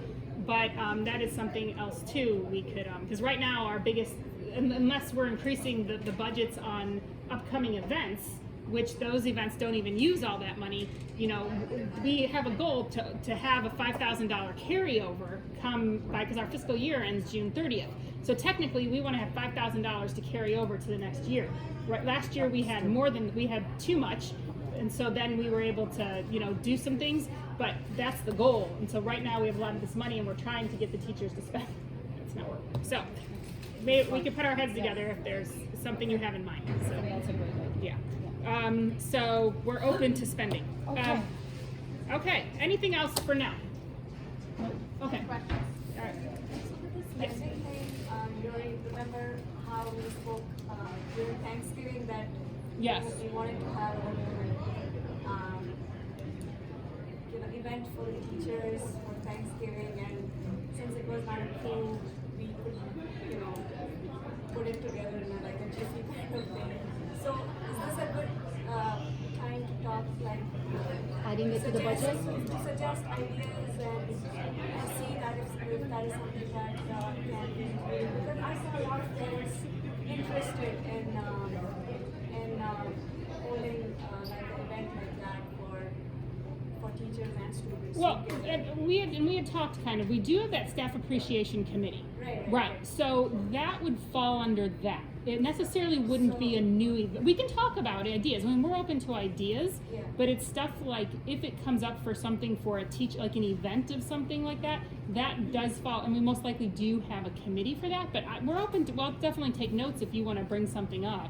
[SPEAKER 1] But that is something else too, we could, because right now our biggest, unless we're increasing the budgets on upcoming events, which those events don't even use all that money, we have a goal to have a $5,000 carryover come by, because our fiscal year ends June 30th. So technically we want to have $5,000 to carry over to the next year. Right, last year we had too much, and so then we were able to, do some things, but that's the goal. And so right now we have a lot of this money and we're trying to get the teachers to spend. It's not working. So maybe we could put our heads together if there's something you have in mind. So
[SPEAKER 6] That's a great idea.
[SPEAKER 1] yeah. So we're open to spending.
[SPEAKER 2] Okay.
[SPEAKER 1] Okay, anything else for now? Okay. All right.
[SPEAKER 10] Spending thing, remember how we spoke during Thanksgiving that
[SPEAKER 1] Yes.
[SPEAKER 10] we wanted to have event for the teachers for Thanksgiving, and since it was not approved, we could put it together in a jiffy kind of thing. So is this a good time to talk, like
[SPEAKER 2] adding it to the budget?
[SPEAKER 10] To suggest ideas and see that if that is something that can be included. Because I saw a lot of parents interested in holding like an event like that for teachers and students.
[SPEAKER 1] Well,
[SPEAKER 10] to get
[SPEAKER 1] and we had talked kind of, we do have that staff appreciation committee.
[SPEAKER 10] Right.
[SPEAKER 1] So that would fall under that. It necessarily wouldn't be a new event. We can talk about ideas. I mean, we're open to ideas,
[SPEAKER 10] Yeah.
[SPEAKER 1] but it's stuff like if it comes up for something for a like an event of something like that, that does fall, and we most likely do have a committee for that, but we're open to, well, definitely take notes if you want to bring something up.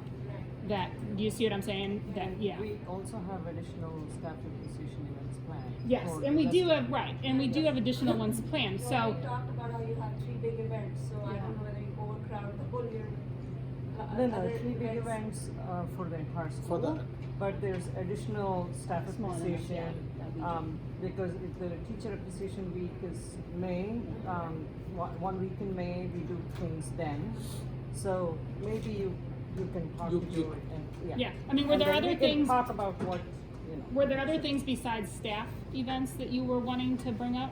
[SPEAKER 1] That, do you see what I'm saying? That, yeah.
[SPEAKER 6] We also have additional staff appreciation events planned.
[SPEAKER 1] Yes,
[SPEAKER 6] for
[SPEAKER 1] and we
[SPEAKER 6] the
[SPEAKER 1] do
[SPEAKER 6] rest
[SPEAKER 1] have, right, and we do have additional ones planned,
[SPEAKER 10] Well,
[SPEAKER 1] so.
[SPEAKER 10] you talked about how you have 3 big events, so I don't know whether you overcrowd the whole year.
[SPEAKER 6] No,
[SPEAKER 10] Other
[SPEAKER 6] 3 big events for the entire
[SPEAKER 7] For
[SPEAKER 6] school.
[SPEAKER 7] the-
[SPEAKER 6] But there's additional staff
[SPEAKER 2] Smaller ones,
[SPEAKER 6] appreciation,
[SPEAKER 2] yeah, that we do.
[SPEAKER 6] because if the teacher appreciation week is May, one week in May, we do things then. So maybe you can talk
[SPEAKER 7] You-
[SPEAKER 6] to
[SPEAKER 7] you-
[SPEAKER 6] Joy and,
[SPEAKER 1] Yeah, I mean, were
[SPEAKER 6] And
[SPEAKER 1] there
[SPEAKER 6] then
[SPEAKER 1] other
[SPEAKER 6] we can
[SPEAKER 1] things,
[SPEAKER 6] talk about what, you know.
[SPEAKER 1] were there other things besides staff events that you were wanting to bring up?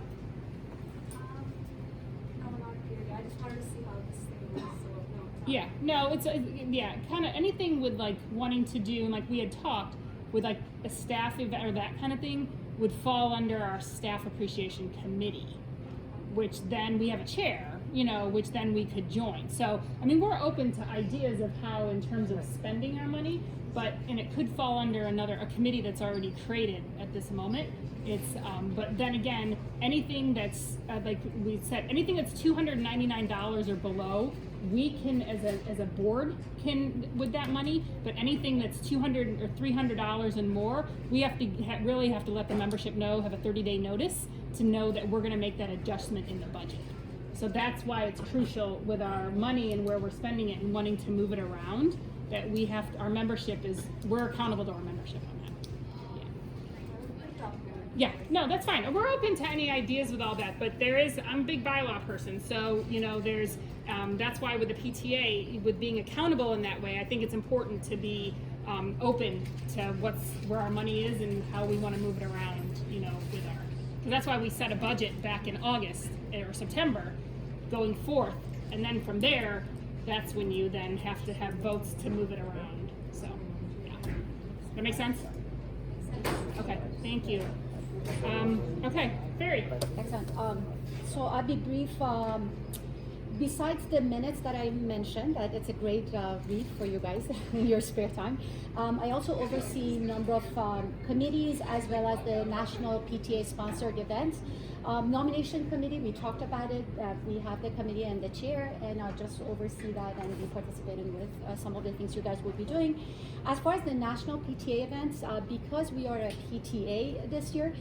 [SPEAKER 10] I'm not really, I just wanted to see how this thing was, so no.
[SPEAKER 1] Yeah, no, it's, yeah, kind of anything with like wanting to do, and like we had talked, with like a staff event or that kind of thing, would fall under our staff appreciation committee, which then we have a chair, you know, which then we could join. So, I mean, we're open to ideas of how, in terms of spending our money, and it could fall under a committee that's already created at this moment. It's, but then again, anything that's, like we said, anything that's $299 or below, we can, as a board, can, with that money, but anything that's $200 or $300 and more, we have to, really have to let the membership know, have a 30-day notice, to know that we're gonna make that adjustment in the budget. So that's why it's crucial with our money and where we're spending it and wanting to move it around, that we have, our membership we're accountable to our membership on that. Yeah, no, that's fine. We're open to any ideas with all that, but I'm a big bylaw person, so, you know, that's why with the PTA, with being accountable in that way, I think it's important to be open to where our money is and how we want to move it around, you know, because that's why we set a budget back in August or September going forth, and then from there, that's when you then have to have votes to move it around, so, yeah. That make sense? Okay, thank you. Okay, Barry.
[SPEAKER 2] Excellent. So I'll be brief. Besides the minutes that I mentioned, that it's a great read for you guys in your spare time. I also oversee a number of committees as well as the national PTA sponsored events. Nomination committee, we talked about it. We have the committee and the chair, and I'll just oversee that and be participating with some of the things you guys will be doing. As far as the national PTA events, because we are a PTA this year,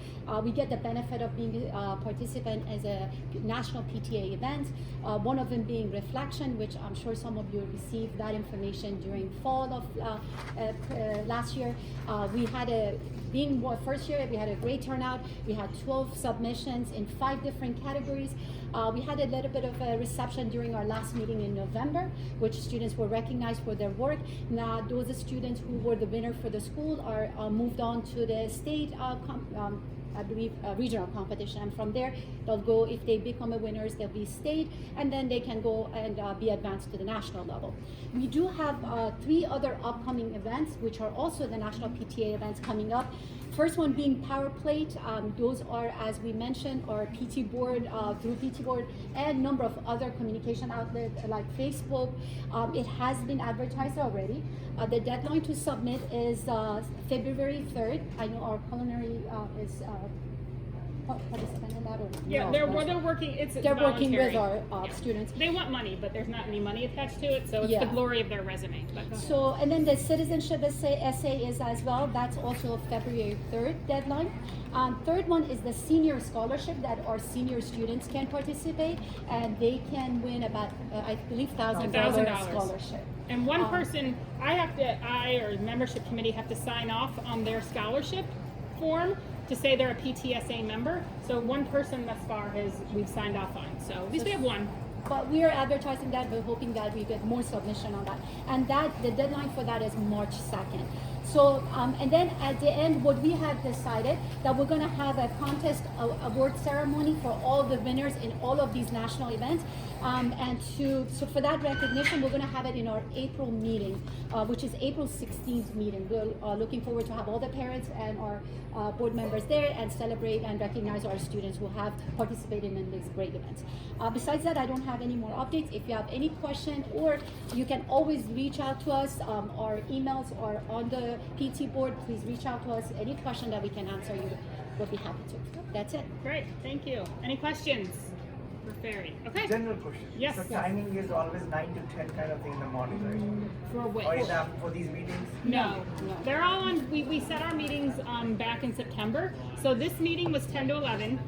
[SPEAKER 2] we get the benefit of being a participant as a national PTA event. One of them being Reflection, which I'm sure some of you received that information during fall of last year. We had first year, we had a great turnout. We had 12 submissions in 5 different categories. We had a little bit of a reception during our last meeting in November, which students were recognized for their work. Now, those students who were the winner for the school are moved on to the state, I believe, regional competition. And from there, they'll go, if they become a winners, they'll be state, and then they can go and be advanced to the national level. We do have 3 other upcoming events, which are also the national PTA events coming up. First one being Power Plate. Those are, as we mentioned, our PT board, through PT board, and number of other communication outlets like Facebook. It has been advertised already. The deadline to submit is February 3rd. I know our culinary is participant in that, or
[SPEAKER 1] Yeah,
[SPEAKER 2] no,
[SPEAKER 1] they're
[SPEAKER 2] no.
[SPEAKER 1] working.
[SPEAKER 2] They're working with
[SPEAKER 1] voluntary.
[SPEAKER 2] our students.
[SPEAKER 1] They want money, but there's not any money attached to it, so it's
[SPEAKER 2] Yeah.
[SPEAKER 1] the glory of their resume. But go ahead.
[SPEAKER 2] So, and then the citizenship essay is as well. That's also February 3rd deadline. Third one is the senior scholarship that our senior students can participate, and they can win about, I believe, $1,000 scholarship.
[SPEAKER 1] And one person, I or membership committee have to sign off on their scholarship form to say they're a PTSA member. So one person thus far we've signed off on. So at least we have one.
[SPEAKER 2] but we are advertising that. We're hoping that we get more submission on that. And the deadline for that is March 2nd. So, and then at the end, what we have decided that we're gonna have a contest award ceremony for all the winners in all of these national events. So for that recognition, we're gonna have it in our April meeting, which is April 16th meeting. We're looking forward to have all the parents and our board members there and celebrate and recognize our students who have participated in these great events. Besides that, I don't have any more updates. If you have any question, or you can always reach out to us. Our emails are on the PT board. Please reach out to us. Any question that we can answer, you will be happy to. That's it.
[SPEAKER 1] Great, thank you. Any questions for Ferry? Okay.
[SPEAKER 5] General question.
[SPEAKER 1] Yes.
[SPEAKER 5] So timing is always 9 to 10 kind of thing in the morning, right?
[SPEAKER 1] For what?
[SPEAKER 5] Or is that for these meetings?
[SPEAKER 1] No, they're all on, we set our meetings back in September. So this meeting was 10 to 11.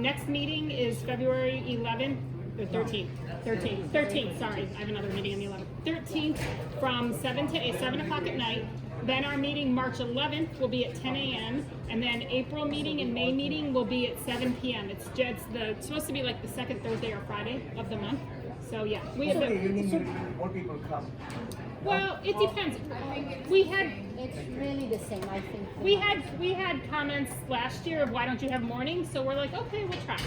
[SPEAKER 1] Next meeting is February 11th, or 13th, sorry. I have another meeting on the 11th. 13th from 7 to 8, 7 o'clock at night. Then our meeting March 11th will be at 10 a.m. And then April meeting and May meeting will be at 7 p.m. It's supposed to be like the second Thursday or Friday of the month. So yeah, we have.
[SPEAKER 5] So the evening, more people come.
[SPEAKER 1] Well, it depends. We had
[SPEAKER 2] It's really the same, I think.
[SPEAKER 1] we had comments last year of why don't you have mornings? So we're like, okay, we'll try.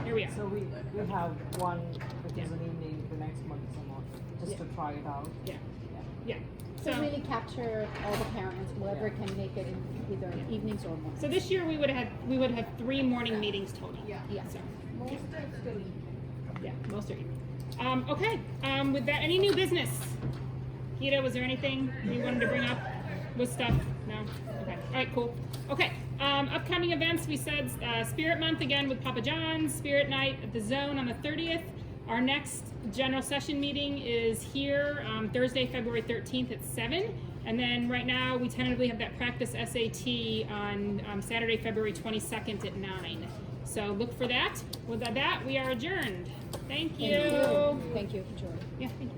[SPEAKER 1] Here we are.
[SPEAKER 6] So we have one, which is an evening, the next month is a morning, just to try it out.
[SPEAKER 1] Yeah.
[SPEAKER 6] Yeah.
[SPEAKER 2] To
[SPEAKER 1] So
[SPEAKER 2] really capture all the parents, whoever can make it in either evenings or mornings.
[SPEAKER 1] so this year we would have 3 morning meetings total.
[SPEAKER 9] Yeah.
[SPEAKER 2] Yeah.
[SPEAKER 1] So
[SPEAKER 9] Most are still
[SPEAKER 1] yeah, most are evening. Okay. With that, any new business? Gita, was there anything you wanted to bring up with stuff? No? Okay. All right, cool. Okay. Upcoming events, we said Spirit Month again with Papa John's, Spirit Night at the Zone on the 30th. Our next general session meeting is here Thursday, February 13th at 7. And then right now we tentatively have that practice SAT on Saturday, February 22nd at 9. So look for that. With that, we are adjourned. Thank you.
[SPEAKER 2] Thank you, Joy.
[SPEAKER 1] Yeah, thank you.